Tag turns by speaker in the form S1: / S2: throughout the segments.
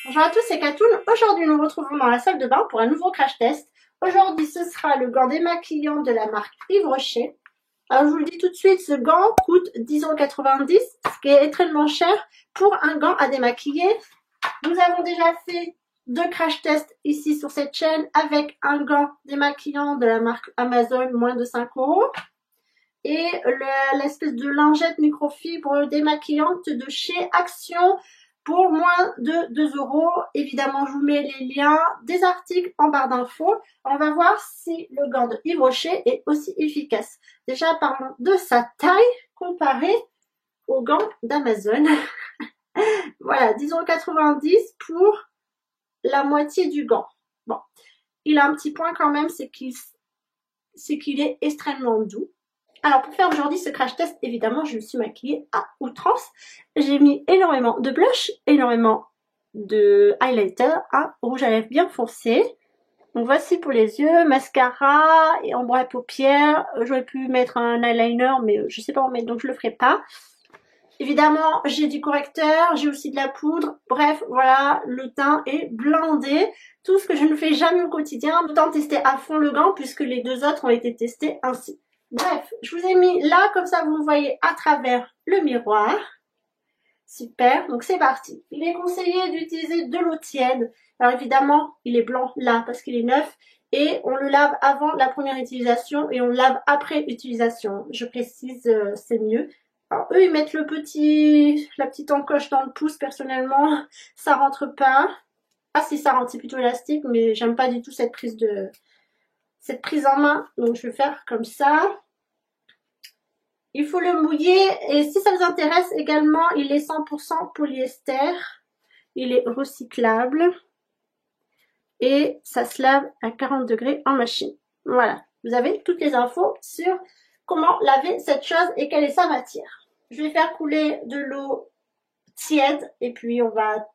S1: Bonjour à tous, c'est Katoun. Aujourd'hui, nous nous retrouvons dans la salle de bain pour un nouveau crash test. Aujourd'hui, ce sera le gant démaquillant de la marque Yves Rocher. Alors, je vous le dis tout de suite, ce gant coûte 10,90 €, ce qui est extrêmement cher pour un gant à démaquiller. Nous avons déjà fait 2 crash tests ici sur cette chaîne avec un gant démaquillant de la marque Amazon, moins de 5 €. Et l'espèce de lingette microfibre démaquillante de chez Action pour moins de 2 €. Évidemment, je vous mets les liens des articles en barre d'infos. On va voir si le gant de Yves Rocher est aussi efficace. Déjà, parlons de sa taille comparée au gant d'Amazon. Voilà, 10,90 € pour la moitié du gant. Bon, il a un petit point quand même, c'est qu'il est extrêmement doux. Alors pour faire aujourd'hui ce crash test, évidemment, je me suis maquillée à outrance. J'ai mis énormément de blush, énormément de highlighter, un rouge à lèvres bien foncé. Donc voici pour les yeux, mascara et ombre à paupières. J'aurais pu mettre un eyeliner, mais je sais pas en mettre, donc je le ferai pas. Évidemment, j'ai du correcteur, j'ai aussi de la poudre. Bref, voilà, le teint est blindé. Tout ce que je ne fais jamais au quotidien. Autant tester à fond le gant puisque les deux autres ont été testés ainsi. Bref, je vous ai mis là, comme ça vous me voyez à travers le miroir. Super, donc c'est parti. Il est conseillé d'utiliser de l'eau tiède. Alors évidemment, il est blanc là parce qu'il est neuf. Et on le lave avant la première utilisation et on le lave après utilisation. Je précise, c'est mieux. Alors eux, ils mettent la petite encoche dans le pouce. Personnellement, ça rentre pas. Ah si, ça rentre, c'est plutôt élastique, mais j'aime pas du tout cette prise en main, donc je vais faire comme ça. Il faut le mouiller et si ça vous intéresse également, il est 100% polyester, il est recyclable et ça se lave à 40 degrés en machine. Voilà, vous avez toutes les infos sur comment laver cette chose et quelle est sa matière. Je vais faire couler de l'eau tiède et puis on va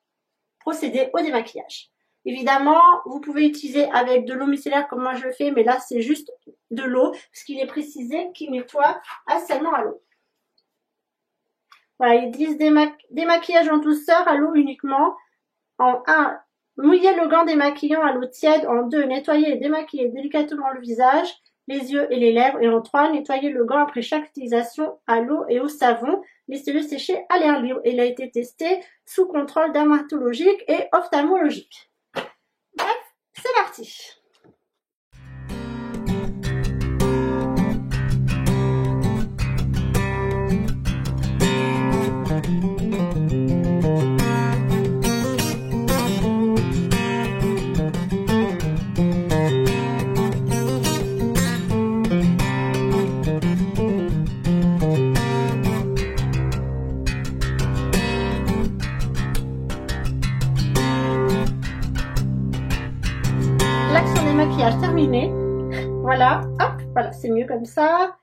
S1: procéder au démaquillage. Évidemment, vous pouvez utiliser avec de l'eau micellaire comme moi je le fais, mais là c'est juste de l'eau, parce qu'il est précisé qu'il nettoie seulement à l'eau. Voilà, ils disent démaquillage en douceur à l'eau uniquement. En 1, mouiller le gant démaquillant à l'eau tiède. En 2, nettoyer et démaquiller délicatement le visage, les yeux et les lèvres. Et en 3, nettoyer le gant après chaque utilisation à l'eau et au savon. Laissez-le sécher à l'air libre. Il a été testé sous contrôle dermatologique et ophtalmologique. Bref, c'est parti. L'action des maquillages terminée. Voilà, hop, voilà, c'est mieux comme ça.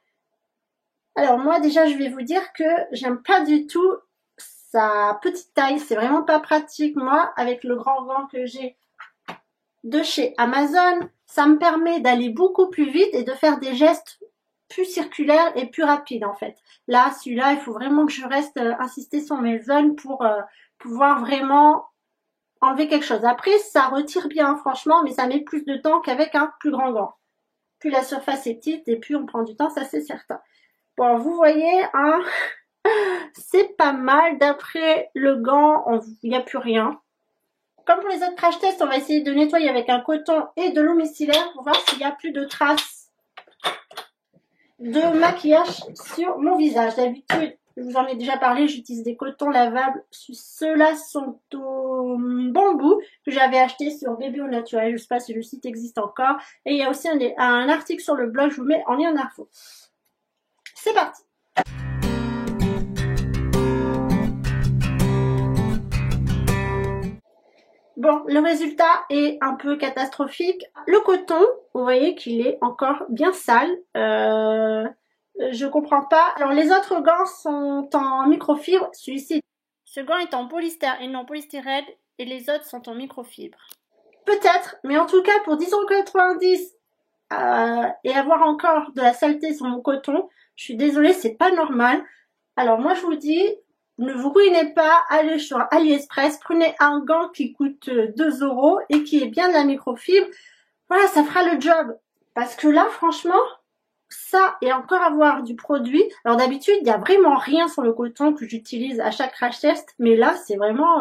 S1: Alors moi déjà je vais vous dire que j'aime pas du tout sa petite taille, c'est vraiment pas pratique. Moi avec le grand gant que j'ai de chez Amazon, ça me permet d'aller beaucoup plus vite et de faire des gestes plus circulaires et plus rapides en fait. Là celui-là il faut vraiment que je reste insister sur mes zones pour pouvoir vraiment enlever quelque chose. Après ça retire bien franchement, mais ça met plus de temps qu'avec un plus grand gant. Plus la surface est petite et plus on prend du temps, ça c'est certain. Bon, vous voyez, hein, c'est pas mal. D'après le gant, il n'y a plus rien. Comme pour les autres crash tests, on va essayer de nettoyer avec un coton et de l'eau micellaire pour voir s'il n'y a plus de traces de maquillage sur mon visage. D'habitude, je vous en ai déjà parlé, j'utilise des cotons lavables. Ceux-là sont au bambou que j'avais acheté sur Bébé au Naturel. Je ne sais pas si le site existe encore. Et il y a aussi un article sur le blog, je vous mets en lien d'info. C'est parti. Bon, le résultat est un peu catastrophique. Le coton, vous voyez qu'il est encore bien sale. Je comprends pas. Alors les autres gants sont en microfibre. Celui-ci, ce gant est en polyester et non polystyrène et les autres sont en microfibre. Peut-être, mais en tout cas pour 10,90 € et avoir encore de la saleté sur mon coton, je suis désolée, c'est pas normal. Alors moi je vous dis, ne vous ruinez pas, allez sur AliExpress, prenez un gant qui coûte 2 € et qui est bien de la microfibre. Voilà, ça fera le job. Parce que là, franchement, ça et encore avoir du produit. Alors d'habitude, il n'y a vraiment rien sur le coton que j'utilise à chaque crash test, mais là, c'est vraiment,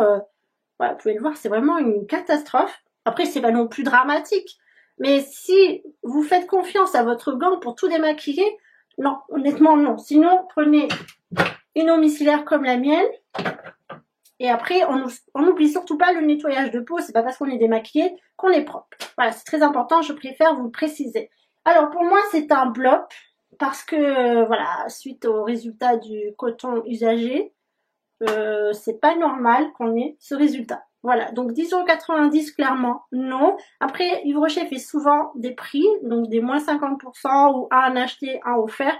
S1: voilà, vous pouvez le voir, c'est vraiment une catastrophe. Après, c'est pas non plus dramatique. Mais si vous faites confiance à votre gant pour tout démaquiller, non, honnêtement, non. Sinon, prenez une eau micellaire comme la mienne. Et après, on n'oublie surtout pas le nettoyage de peau. C'est pas parce qu'on est démaquillé qu'on est propre. Voilà, c'est très important. Je préfère vous le préciser. Alors, pour moi, c'est un blop. Parce que, voilà, suite au résultat du coton usagé, c'est pas normal qu'on ait ce résultat. Voilà, donc 10,90 € clairement, non. Après, Yves Rocher fait souvent des prix, donc des moins 50% ou un acheté, un offert.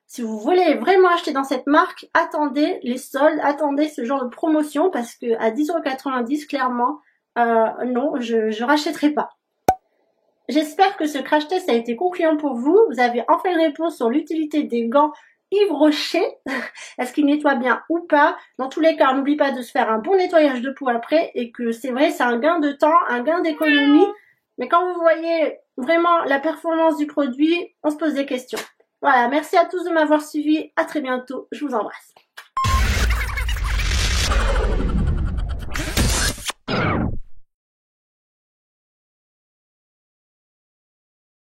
S1: Si vous voulez vraiment acheter dans cette marque, attendez les soldes, attendez ce genre de promotion parce que à 10,90 € clairement, non, je rachèterai pas. J'espère que ce crash test a été concluant pour vous. Vous avez enfin une réponse sur l'utilité des gants Yves Rocher. Est-ce qu'il nettoie bien ou pas? Dans tous les cas, n'oublie pas de se faire un bon nettoyage de peau après et que c'est vrai, c'est un gain de temps, un gain d'économie. Mais quand vous voyez vraiment la performance du produit, on se pose des questions. Voilà, merci à tous de m'avoir suivi. À très bientôt. Je vous embrasse.